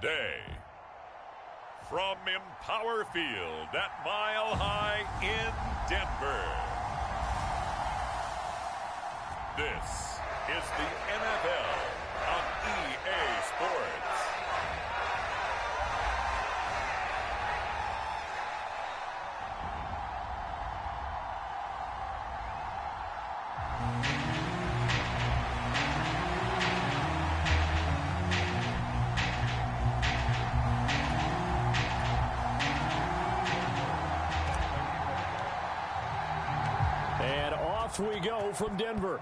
Today, from Empower Field at Mile High in Denver, this is the NFL on EA Sports. We go from Denver.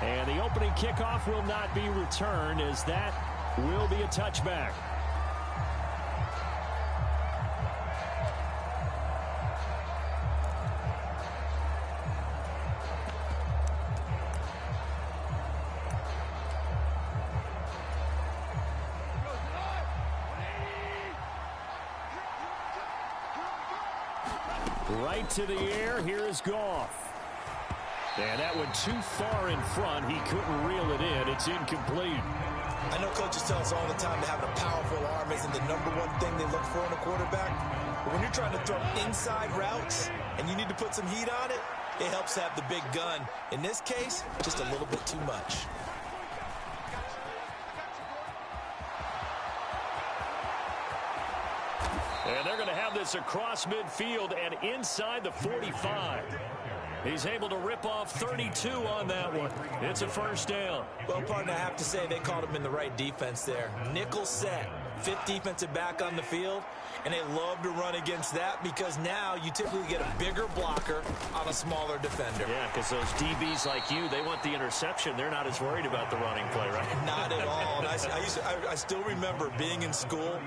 And the opening kickoff will not be returned, as that will be a touchback. Right to the air. Here is Goff. And that went too far in front. He couldn't reel it in. It's incomplete. I know coaches tell us all the time that having a powerful arm isn't the #1 thing they look for in a quarterback. But when you're trying to throw inside routes and you need to put some heat on it, it helps have the big gun. In this case, just a little bit too much. And they're going to have this across midfield and inside the 45. He's able to rip off 32 on that one. It's a first down. Well, partner, I have to say they called him in the right defense there. Nickel set, 5th defensive back on the field, and they love to run against that because now you typically get a bigger blocker on a smaller defender. Yeah, because those DBs like you, they want the interception. They're not as worried about the running play, right? Not at all. And I still remember being in school,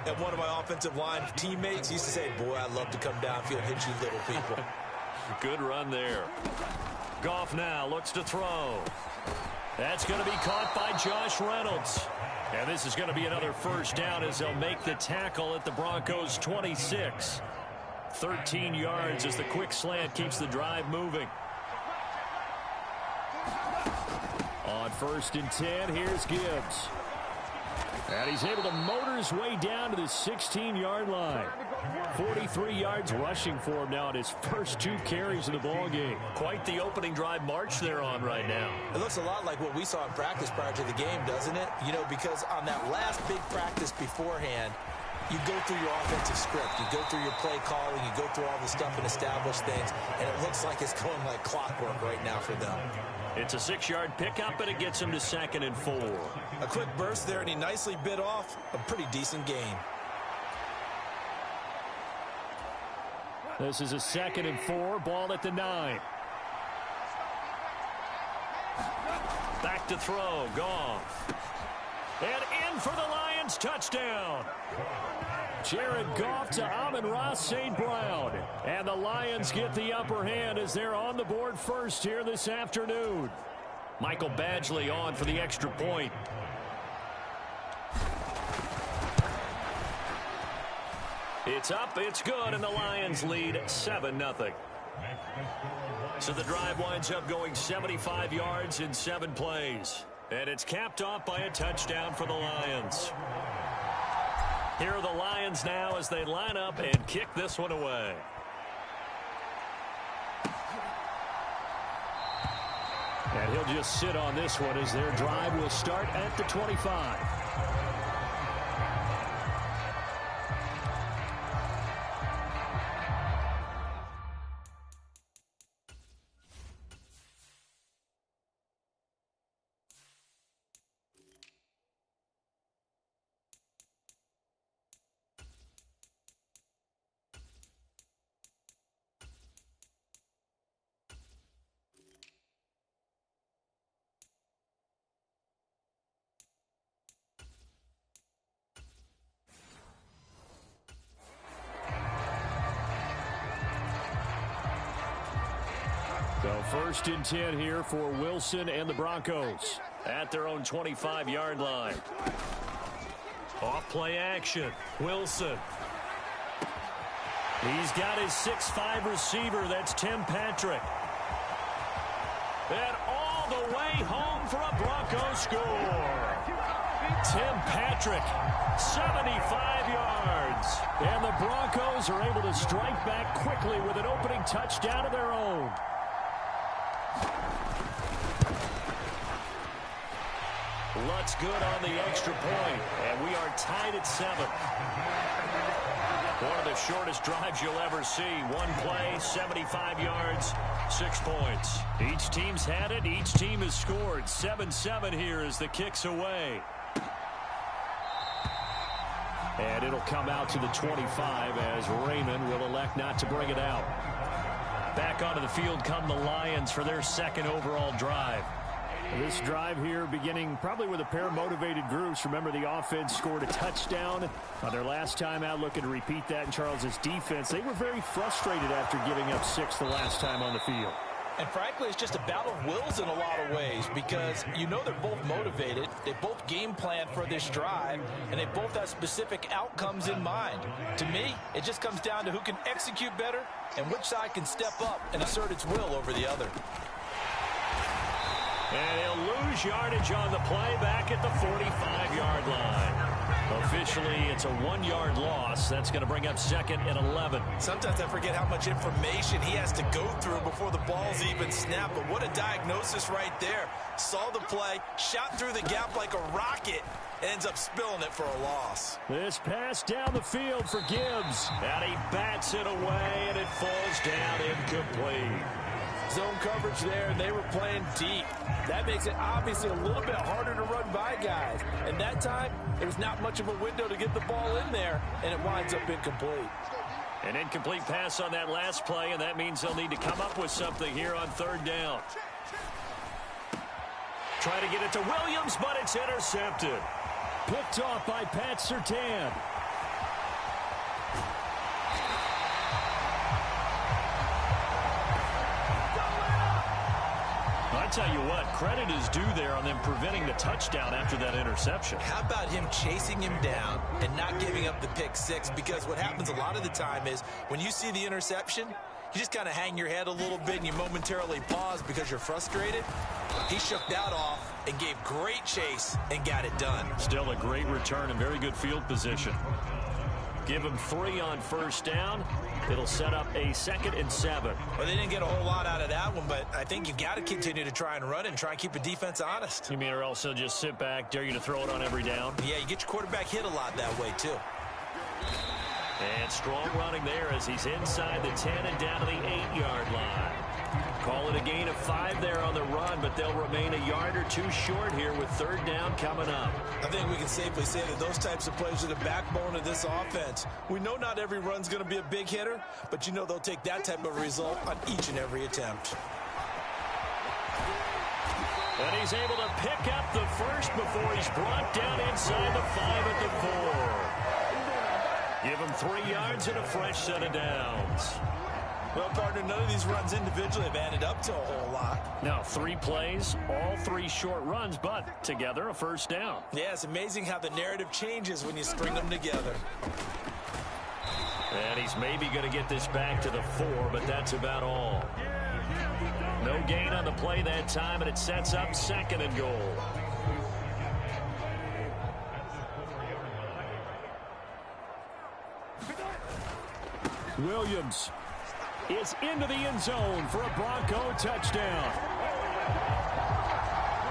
and one of my offensive line teammates used to say, boy, I'd love to come downfield and hit you little people. Good run there. Goff now looks to throw. That's going to be caught by Josh Reynolds. And this is going to be another first down as they'll make the tackle at the Broncos' 26. 13 yards as the quick slant keeps the drive moving. On 1st and 10, here's Gibbs. And he's able to motor his way down to the 16-yard line. 43 yards rushing for him now in his first 2 carries of the ball game. Quite the opening drive march they're on right now. It looks a lot like what we saw in practice prior to the game, doesn't it? You know, because on that last big practice beforehand, you go through your offensive script. You go through your play calling. You go through all the stuff and establish things. And it looks like it's going like clockwork right now for them. It's a 6-yard pickup, and it gets him to 2nd and 4. A quick burst there, and he nicely bit off a pretty decent gain. This is a 2nd and 4, ball at the 9. Back to throw, Goff. And in for the Lions, touchdown. Jared Goff to Amon-Ra St. Brown. And the Lions get the upper hand as they're on the board first here this afternoon. Michael Badgley on for the extra point. It's up, it's good, and the Lions lead 7-0. So the drive winds up going 75 yards in 7 plays. And it's capped off by a touchdown for the Lions. Here are the Lions now as they line up and kick this one away. And he'll just sit on this one as their drive will start at the 25. So 1st and 10 here for Wilson and the Broncos at their own 25-yard line. Off play action. Wilson. He's got his 6'5" receiver. That's Tim Patrick. And all all the way home for a Broncos score. Tim Patrick, 75 yards. And the Broncos are able to strike back quickly with an opening touchdown of their own. Lutz good on the extra point, and we are tied at 7. One of the shortest drives you'll ever see. One play, 75 yards, 6 points. Each team's had it. Each team has scored. 7-7 here as the kick's away. And it'll come out to the 25 as Raymond will elect not to bring it out. Back onto the field come the Lions for their second overall drive. This drive here beginning probably with a pair of motivated groups. Remember, the offense scored a touchdown on their last time out, looking to repeat that in Charles's defense. They were very frustrated after giving up 6 the last time on the field. And frankly, it's just a battle of wills in a lot of ways because you know they're both motivated. They both game plan for this drive, and they both have specific outcomes in mind. To me, it just comes down to who can execute better and which side can step up and assert its will over the other. And he'll lose yardage on the play back at the 45-yard line. Officially, it's a 1-yard loss. That's going to bring up second and 11. Sometimes I forget how much information he has to go through before the ball's even snapped. But what a diagnosis right there. Saw the play, shot through the gap like a rocket, ends up spilling it for a loss. This pass down the field for Gibbs. And he bats it away, and it falls down incomplete. Zone coverage there, and they were playing deep. That makes it obviously a little bit harder to run by guys. And that time, there's not much of a window to get the ball in there, and it winds up incomplete. An incomplete pass on that last play, and that means they'll need to come up with something here on third down. Try to get it to Williams, but it's intercepted. Picked off by Pat Surtain. I tell you what, credit is due there on them preventing the touchdown after that interception. How about him chasing him down and not giving up the pick six? Because what happens a lot of the time is when you see the interception, you just kind of hang your head a little bit and you momentarily pause because you're frustrated. He shook that off and gave great chase and got it done. Still a great return and very good field position. Give him 3 on first down. It'll set up a 2nd and 7. Well, they didn't get a whole lot out of that one, but I think you've got to continue to try and run and try and keep the defense honest. You mean or also just sit back, dare you to throw it on every down? Yeah, you get your quarterback hit a lot that way, too. And strong running there as he's inside the 10 and down to the 8-yard line. Call it a gain of 5 there on the run, but they'll remain a yard or 2 short here with third down coming up. I think we can safely say that those types of plays are the backbone of this offense. We know not every run's going to be a big hitter, but you know they'll take that type of result on each and every attempt. And he's able to pick up the first before he's brought down inside the 5 at the 4. Give him 3 yards and a fresh set of downs. Well, partner, none of these runs individually have added up to a whole lot. Now, 3 plays, all 3 short runs, but together a first down. Yeah, it's amazing how the narrative changes when you string them together. And he's maybe going to get this back to the 4, but that's about all. No gain on the play that time, and it sets up 2nd and goal. Williams is into the end zone for a Bronco touchdown.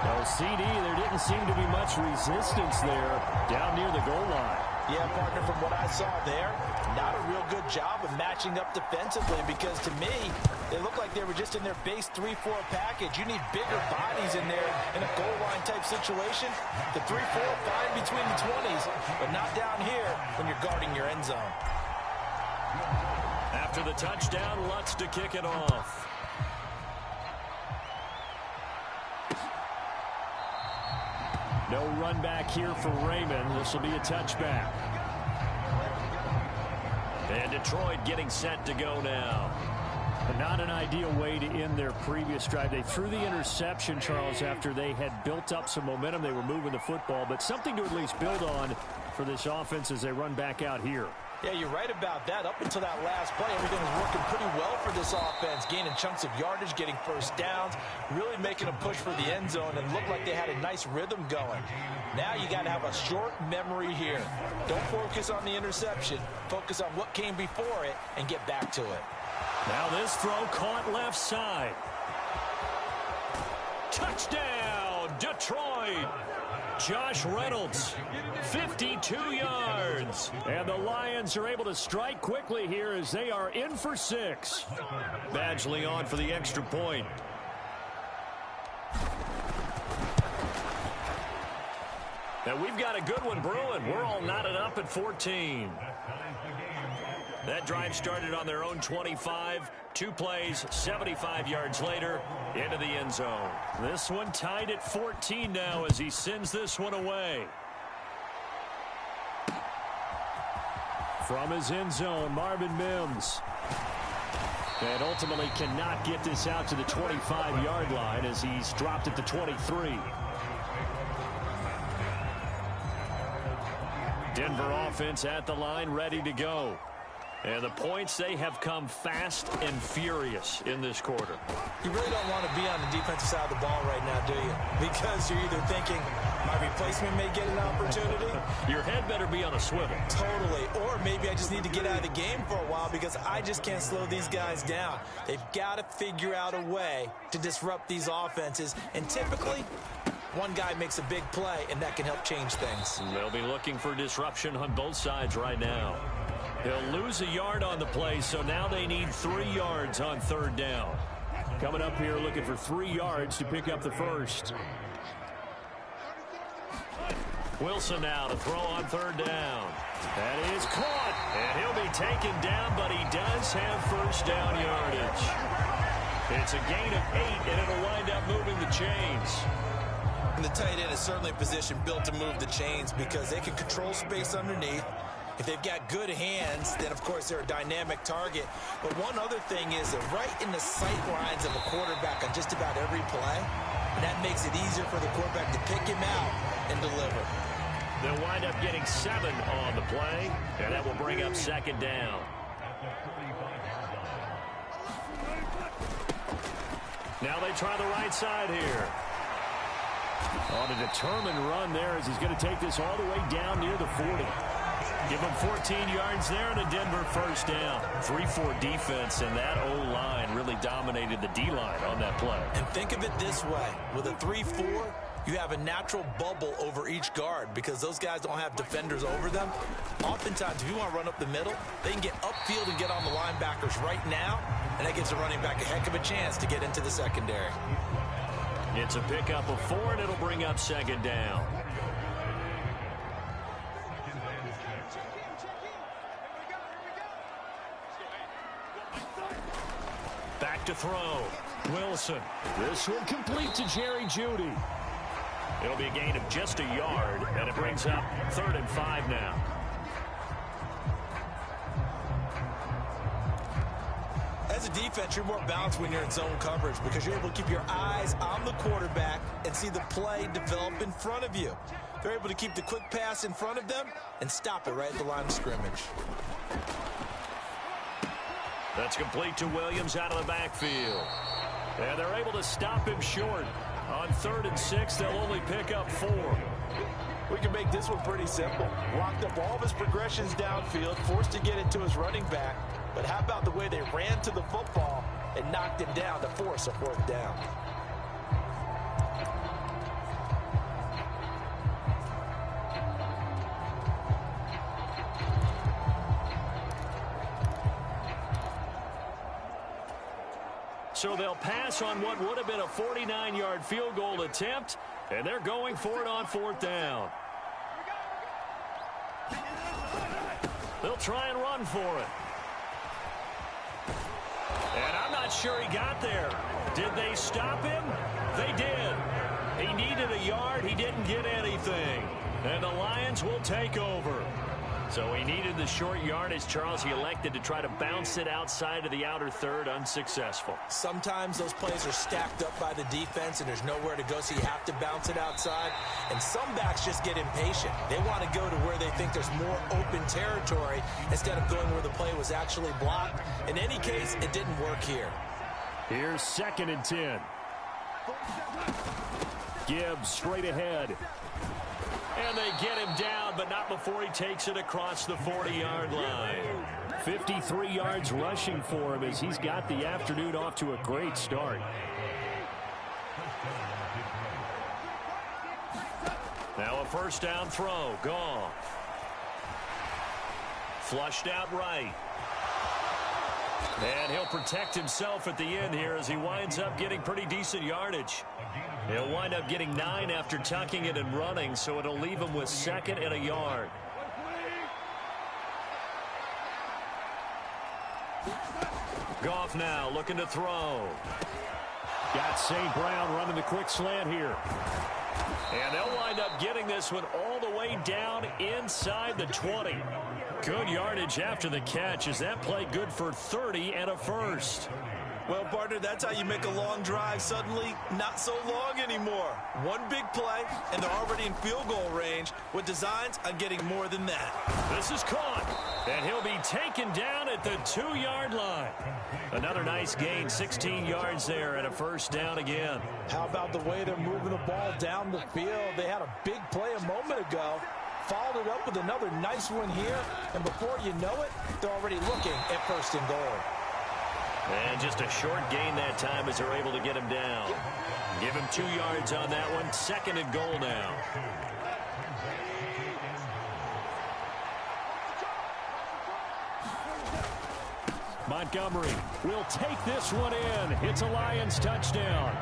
Well, CD, there didn't seem to be much resistance there down near the goal line. Yeah, partner, from what I saw there, not a real good job of matching up defensively because to me, they look like they were just in their base 3-4 package. You need bigger bodies in there in a goal line type situation. The 3-4 fine between the 20s, but not down here when you're guarding your end zone. After the touchdown, Lutz to kick it off. No run back here for Raymond. This will be a touchback. And Detroit getting set to go now. But not an ideal way to end their previous drive. They threw the interception, Charles, after they had built up some momentum. They were moving the football, but something to at least build on for this offense as they run back out here. Yeah, you're right about that. Up until that last play, everything was working pretty well for this offense, gaining chunks of yardage, getting first downs, really making a push for the end zone, and looked like they had a nice rhythm going. Now you got to have a short memory here. Don't focus on the interception. Focus on what came before it and get back to it. Now this throw caught left side. Touchdown, Detroit. Josh Reynolds, 52 yards. And the Lions are able to strike quickly here as they are in for 6. Badgley on for the extra point. And we've got a good one brewing. We're all knotted up at 14. That drive started on their own 25. 2 plays, 75 yards later, into the end zone. This one tied at 14 now as he sends this one away. From his end zone, Marvin Mims. And ultimately cannot get this out to the 25-yard line as he's dropped at the 23. Denver offense at the line, ready to go. And the points, they have come fast and furious in this quarter. You really don't want to be on the defensive side of the ball right now, do you? Because you're either thinking, my replacement may get an opportunity. Your head better be on a swivel. Totally. Or maybe I just need to get out of the game for a while because I just can't slow these guys down. They've got to figure out a way to disrupt these offenses. And typically, one guy makes a big play, and that can help change things. They'll be looking for disruption on both sides right now. He'll lose a yard on the play, so now they need 3 yards on 3rd down. Coming up here looking for 3 yards to pick up the first. Wilson now to throw on 3rd down. That is caught, and he'll be taken down, but he does have first down yardage. It's a gain of 8, and it'll wind up moving the chains. And the tight end is certainly a position built to move the chains because they can control space underneath. If they've got good hands, then, of course, they're a dynamic target. But one other thing is they're right in the sight lines of a quarterback on just about every play. And that makes it easier for the quarterback to pick him out and deliver. They'll wind up getting 7 on the play, and that will bring up 2nd down. Now they try the right side here. On a determined run there as he's going to take this all the way down near the 40. Give him 14 yards there and a Denver first down. 3-4 defense, and that O-line really dominated the D-line on that play. And think of it this way. With a 3-4, you have a natural bubble over each guard because those guys don't have defenders over them. Oftentimes, if you want to run up the middle, they can get upfield and get on the linebackers right now, and that gives the running back a heck of a chance to get into the secondary. It's a pickup of 4, and it'll bring up 2nd down. Back to throw. Wilson. This one complete to Jerry Jeudy. It'll be a gain of just a yard, and it brings up 3rd and 5 now. As a defense, you're more balanced when you're in zone coverage because you're able to keep your eyes on the quarterback and see the play develop in front of you. They're able to keep the quick pass in front of them and stop it right at the line of scrimmage. That's complete to Williams out of the backfield. And they're able to stop him short. On 3rd and 6, they'll only pick up 4. We can make this one pretty simple. Locked up all of his progressions downfield, forced to get it to his running back. But how about the way they ran to the football and knocked him down to force a 4th down? So they'll pass on what would have been a 49-yard field goal attempt, and they're going for it on 4th down. They'll try and run for it. And I'm not sure he got there. Did they stop him? They did. He needed a yard. He didn't get anything. And the Lions will take over. So he needed the short yardage, Charles. He elected to try to bounce it outside of the outer third, unsuccessful. Sometimes those plays are stacked up by the defense and there's nowhere to go, so you have to bounce it outside. And some backs just get impatient. They want to go to where they think there's more open territory instead of going where the play was actually blocked. In any case, it didn't work here. Here's 2nd and 10. Gibbs straight ahead. And they get him down, but not before he takes it across the 40-yard line. 53 yards rushing for him as he's got the afternoon off to a great start. Now a first down throw. Gone. Flushed out right. And he'll protect himself at the end here as he winds up getting pretty decent yardage. He'll wind up getting 9 after tucking it and running, so it'll leave him with 2nd and a yard. Goff now looking to throw. Got St. Brown running the quick slant here. And they'll wind up getting this one all the way down inside the 20. Good yardage after the catch. Is that play good for 30 and a first? Well, partner, that's how you make a long drive suddenly not so long anymore. One big play, and they're already in field goal range with designs on getting more than that. This is caught, and he'll be taken down at the 2-yard line. Another nice gain, 16 yards there, and a first down again. How about the way they're moving the ball down the field? They had a big play a moment ago. Followed it up with another nice one here, and before you know it, they're already looking at 1st and goal. And just a short gain that time as they're able to get him down. Give him 2 yards on that one. 2nd and goal now. Montgomery will take this one in. It's a Lions touchdown.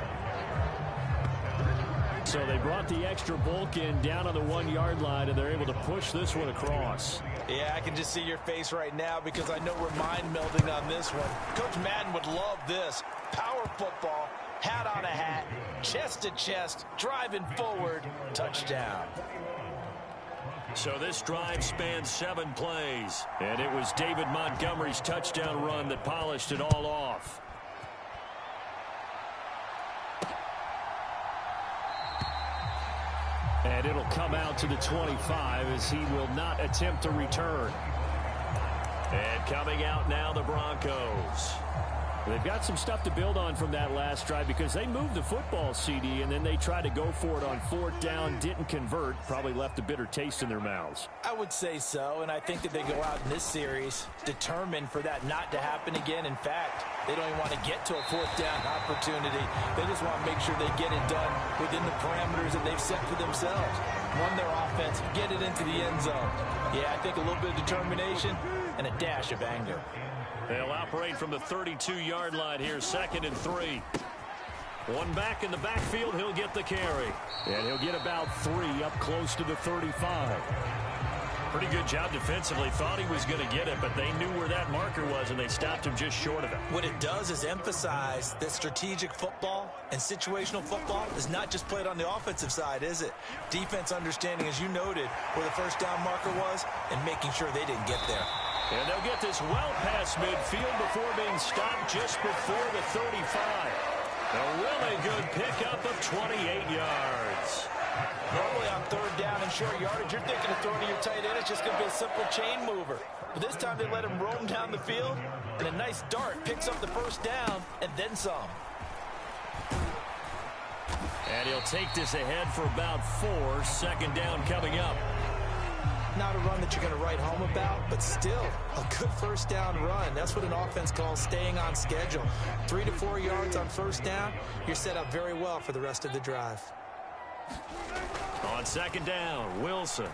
So they brought the extra bulk in down on the 1-yard line, and they're able to push this one across. Yeah, I can just see your face right now because I know we're mind melding on this one. Coach Madden would love this. Power football, hat on a hat, chest to chest, driving forward, touchdown. So this drive spans 7 plays, and it was David Montgomery's touchdown run that polished it all off. And it'll come out to the 25 as he will not attempt to return. And coming out now, the Broncos. They've got some stuff to build on from that last drive because they moved the football, CD, and then they tried to go for it on 4th down, didn't convert, probably left a bitter taste in their mouths. I would say so, and I think that they go out in this series determined for that not to happen again. In fact, they don't even want to get to a 4th down opportunity. They just want to make sure they get it done within the parameters that they've set for themselves. Run their offense, get it into the end zone. Yeah, I think a little bit of determination and a dash of anger. They'll operate from the 32-yard line here, 2nd and 3. One back in the backfield, he'll get the carry. And he'll get about 3 up close to the 35. Pretty good job defensively. Thought he was going to get it, but they knew where that marker was, and they stopped him just short of it. What it does is emphasize that strategic football and situational football is not just played on the offensive side, is it? Defense understanding, as you noted, where the 1st down marker was and making sure they didn't get there. And they'll get this well past midfield before being stopped just before the 35. A really good pickup of 28 yards. Normally on 3rd down and short yardage, you're thinking of throwing to your tight end. It's just going to be a simple chain mover. But this time they let him roam down the field, and a nice dart picks up the 1st down and then some. And he'll take this ahead for about 4. 2nd down coming up. Not a run that you're going to write home about, but still a good 1st down run. That's what an offense calls staying on schedule. 3 to 4 yards on 1st down, you're set up very well for the rest of the drive. On 2nd down, Wilson.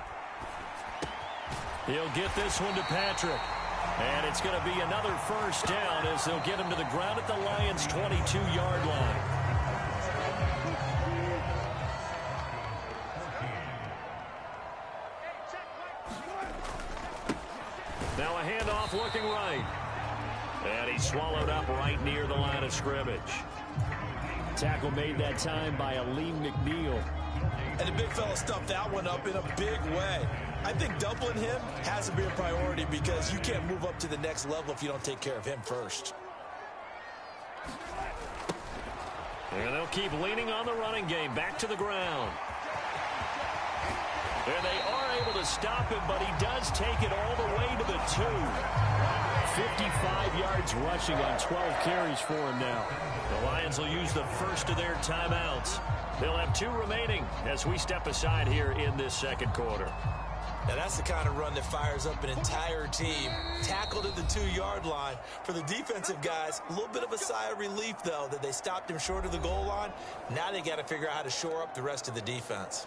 He'll get this one to Patrick. And it's going to be another 1st down as they'll get him to the ground at the Lions' 22-yard line. Now a handoff looking right. And he's swallowed up right near the line of scrimmage. Tackle made that time by Aleem McNeil. And the big fella stuffed that one up in a big way. I think doubling him has to be a priority because you can't move up to the next level if you don't take care of him first. And they'll keep leaning on the running game. Back to the ground. And they are able to stop him, but he does take it all the way to the 2. 55 yards rushing on 12 carries for him now. The Lions will use the first of their timeouts. They'll have 2 remaining as we step aside here in this second quarter. Now that's the kind of run that fires up an entire team. Tackled at the 2-yard line. For the defensive guys, a little bit of a sigh of relief, though, that they stopped him short of the goal line. Now they got to figure out how to shore up the rest of the defense.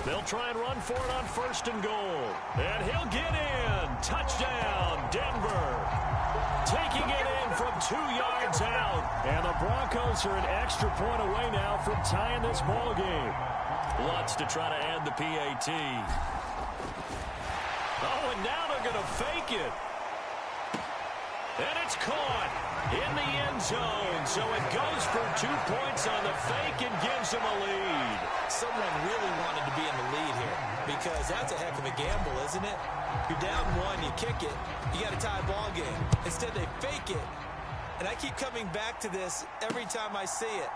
They'll try and run for it on 1st and goal. And he'll get in. Touchdown, Denver. Taking it in from 2 yards out. And the Broncos are an extra point away now from tying this ball game. Lutz to try to add the PAT. Oh, and now they're going to fake it. And it's caught in the end zone. So it goes for 2 points on the fake and gives them a lead. Someone really wanted to be in the lead here because that's a heck of a gamble, isn't it? You're down 1, you kick it, you got a tie ball game. Instead, they fake it. And I keep coming back to this every time I see it.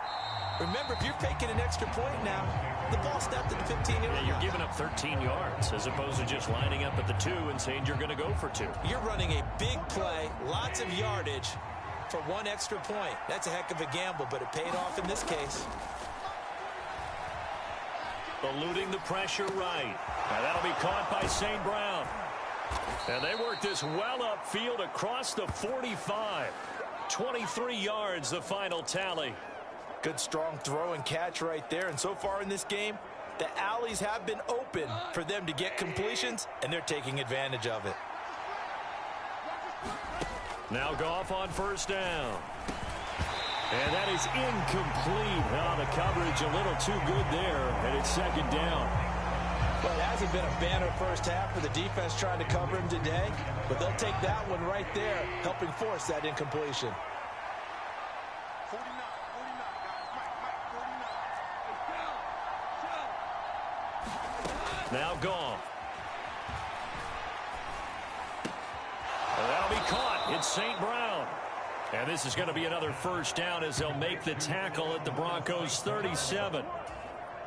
Remember, if you're faking an extra point now, the ball snapped at the 15-yard line. Yeah, you're giving up 13 yards as opposed to just lining up at the 2 and saying you're going to go for 2. You're running a big play, lots of yardage for 1 extra point. That's a heck of a gamble, but it paid off in this case. Eluding the pressure right. Now that'll be caught by St. Brown. And they work this well upfield across the 45. 23 yards, the final tally. Good strong throw and catch right there. And so far in this game, the alleys have been open for them to get completions, and they're taking advantage of it. Now Goff on 1st down. And that is incomplete. Oh, the coverage a little too good there, and it's 2nd down. Well, it hasn't been a banner first half for the defense trying to cover him today, but they'll take that one right there, helping force that incompletion. 49, Now Goff. Well, that'll be caught. It's St. Brown. And this is going to be another 1st down as they'll make the tackle at the Broncos 37.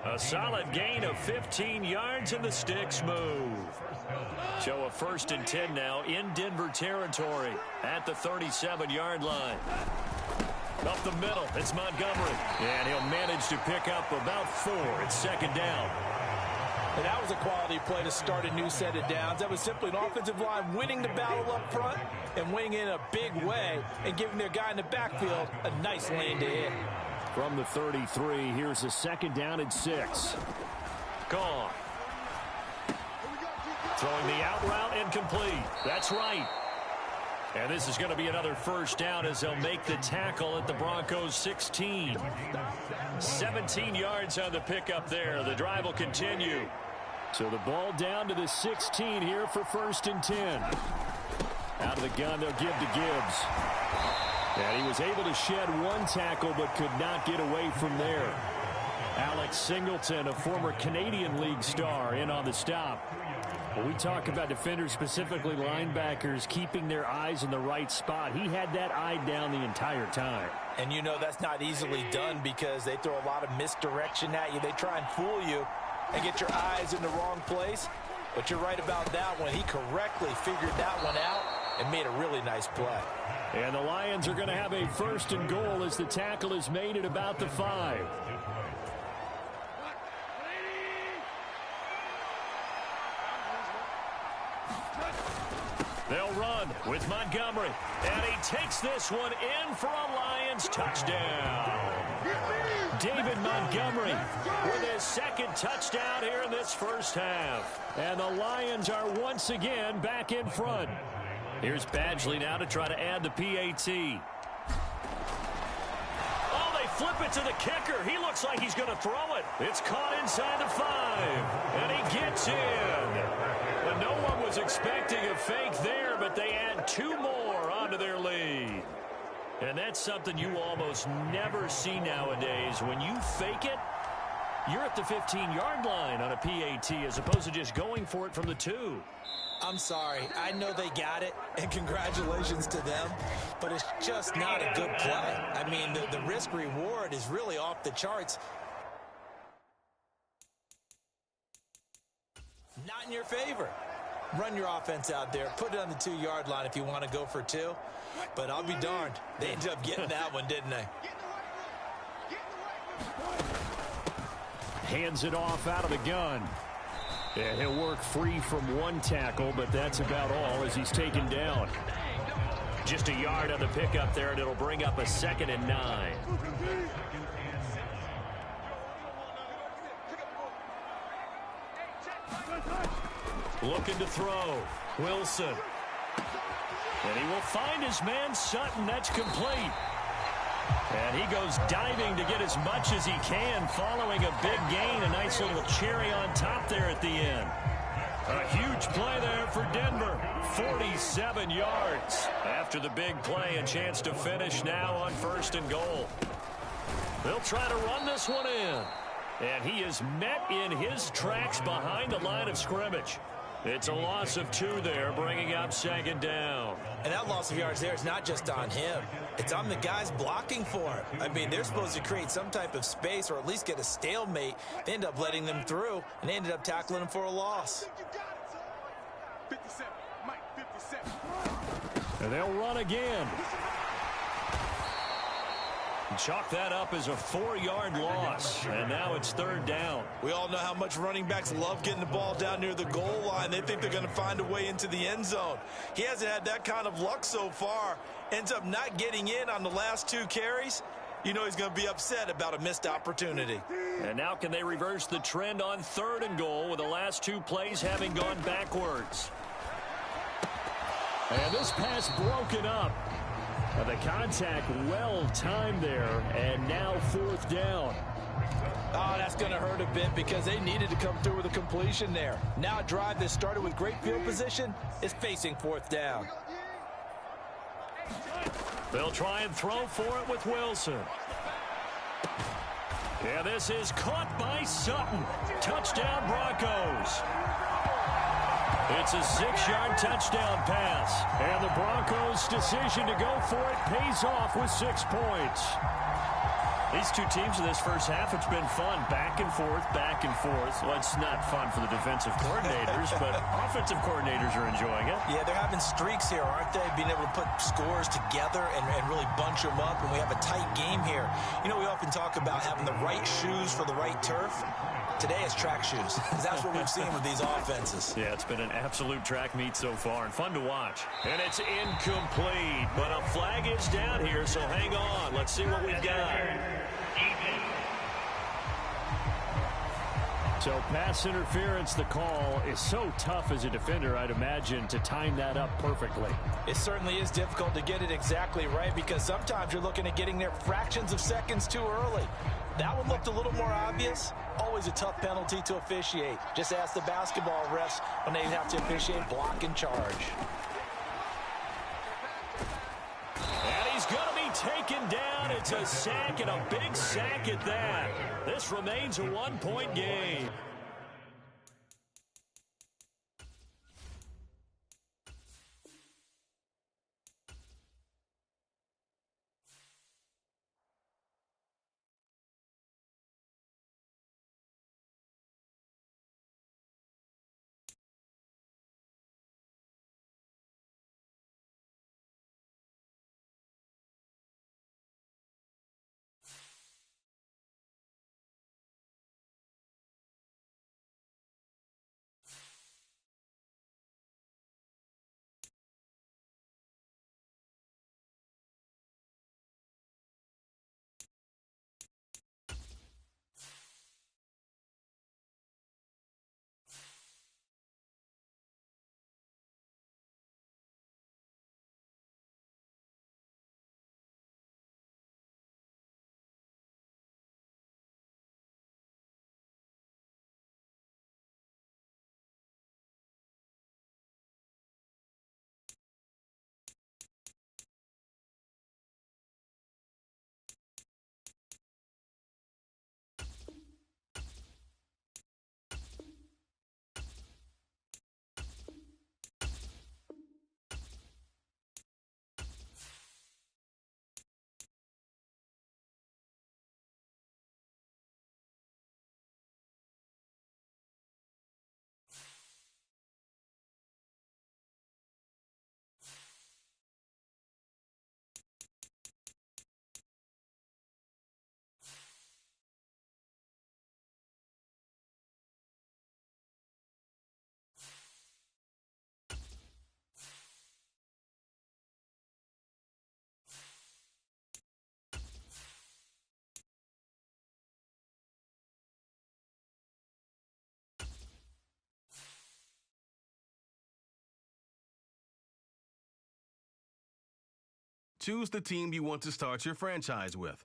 A solid gain of 15 yards and the sticks move. So a 1st and 10 now in Denver territory at the 37-yard line. Up the middle, it's Montgomery. And he'll manage to pick up about 4. It's 2nd down. And that was a quality play to start a new set of downs. That was simply an offensive line winning the battle up front and winning in a big way and giving their guy in the backfield a nice lane to hit. From the 33, here's a 2nd down and 6. Gone. Throwing the out route incomplete. That's right. And this is going to be another 1st down as they'll make the tackle at the Broncos 16. 17 yards on the pickup there. The drive will continue. So the ball down to the 16 here for 1st and 10. Out of the gun, they'll give to Gibbs. And he was able to shed 1 tackle but could not get away from there. Alex Singleton, a former Canadian League star, in on the stop. When we talk about defenders, specifically linebackers, keeping their eyes in the right spot, he had that eye down the entire time. And you know that's not easily done because they throw a lot of misdirection at you. They try and fool you and get your eyes in the wrong place. But you're right about that one. He correctly figured that one out and made a really nice play. And the Lions are going to have a 1st and goal as the tackle is made at about the 5. They'll run with Montgomery. And he takes this one in for a Lions touchdown. David Montgomery with his 2nd touchdown here in this 1st half. And the Lions are once again back in front. Here's Badgley now to try to add the PAT. Oh, they flip it to the kicker. He looks like he's going to throw it. It's caught inside the 5, and he gets in. But no one was expecting a fake there, but they add 2 more onto their lead. And that's something you almost never see nowadays. When you fake it, you're at the 15-yard line on a PAT as opposed to just going for it from the 2. I'm sorry. I know they got it, and congratulations to them, but it's just not a good play. I mean, the risk-reward is really off the charts. Not in your favor. Run your offense out there. Put it on the 2-yard line if you want to go for 2. But I'll be darned. They ended up getting that one, didn't they? Hands it off out of the gun. And he'll work free from 1 tackle, but that's about all as he's taken down. Just a yard on the pickup there, and it'll bring up a 2nd and 9. Looking to throw. Wilson. And he will find his man Sutton. That's complete. And he goes diving to get as much as he can following a big gain. A nice little cherry on top there at the end. A huge play there for Denver. 47 yards. After the big play, a chance to finish now on 1st and goal. They'll try to run this one in. And he is met in his tracks behind the line of scrimmage. It's a loss of 2 there, bringing up 2nd down. And that loss of yards there is not just on him. It's on the guys blocking for him. I mean, they're supposed to create some type of space or at least get a stalemate. They end up letting them through, and they ended up tackling him for a loss. 57, Mike, 57. And they'll run again. Chalk that up as a 4-yard loss, and now it's 3rd down. We all know how much running backs love getting the ball down near the goal line. They think they're going to find a way into the end zone. He hasn't had that kind of luck so far. Ends up not getting in on the last 2 carries. You know he's going to be upset about a missed opportunity. And now can they reverse the trend on 3rd and goal with the last 2 plays having gone backwards? And this pass broken up. The contact well timed there, and now 4th down. Oh, that's going to hurt a bit because they needed to come through with a completion there. Now a drive that started with great field position is facing 4th down. They'll try and throw for it with Wilson. Yeah, this is caught by Sutton. Touchdown, Broncos. It's a 6-yard touchdown pass. And the Broncos' decision to go for it pays off with 6 points. These 2 teams in this first half, it's been fun. Back and forth, back and forth. Well, it's not fun for the defensive coordinators, but offensive coordinators are enjoying it. Yeah, they're having streaks here, aren't they? Being able to put scores together and really bunch them up, and we have a tight game here. You know, we often talk about having the right shoes for the right turf. Today is track shoes. That's what we've seen with these offenses. Yeah, it's been an absolute track meet so far and fun to watch. And it's incomplete, but a flag is down here, so hang on. Let's see what we've got. So pass interference, the call is so tough as a defender, I'd imagine, to time that up perfectly. It certainly is difficult to get it exactly right because sometimes you're looking at getting there fractions of seconds too early. That one looked a little more obvious. Always a tough penalty to officiate. Just ask the basketball refs when they have to officiate block and charge. And he's going to be taken down. It's a sack, and a big sack at that. This remains a 1-point game. Choose the team you want to start your franchise with.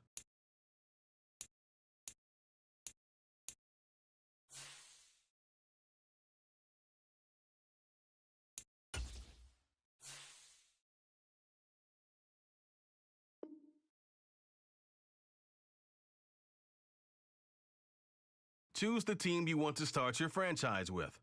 Choose the team you want to start your franchise with.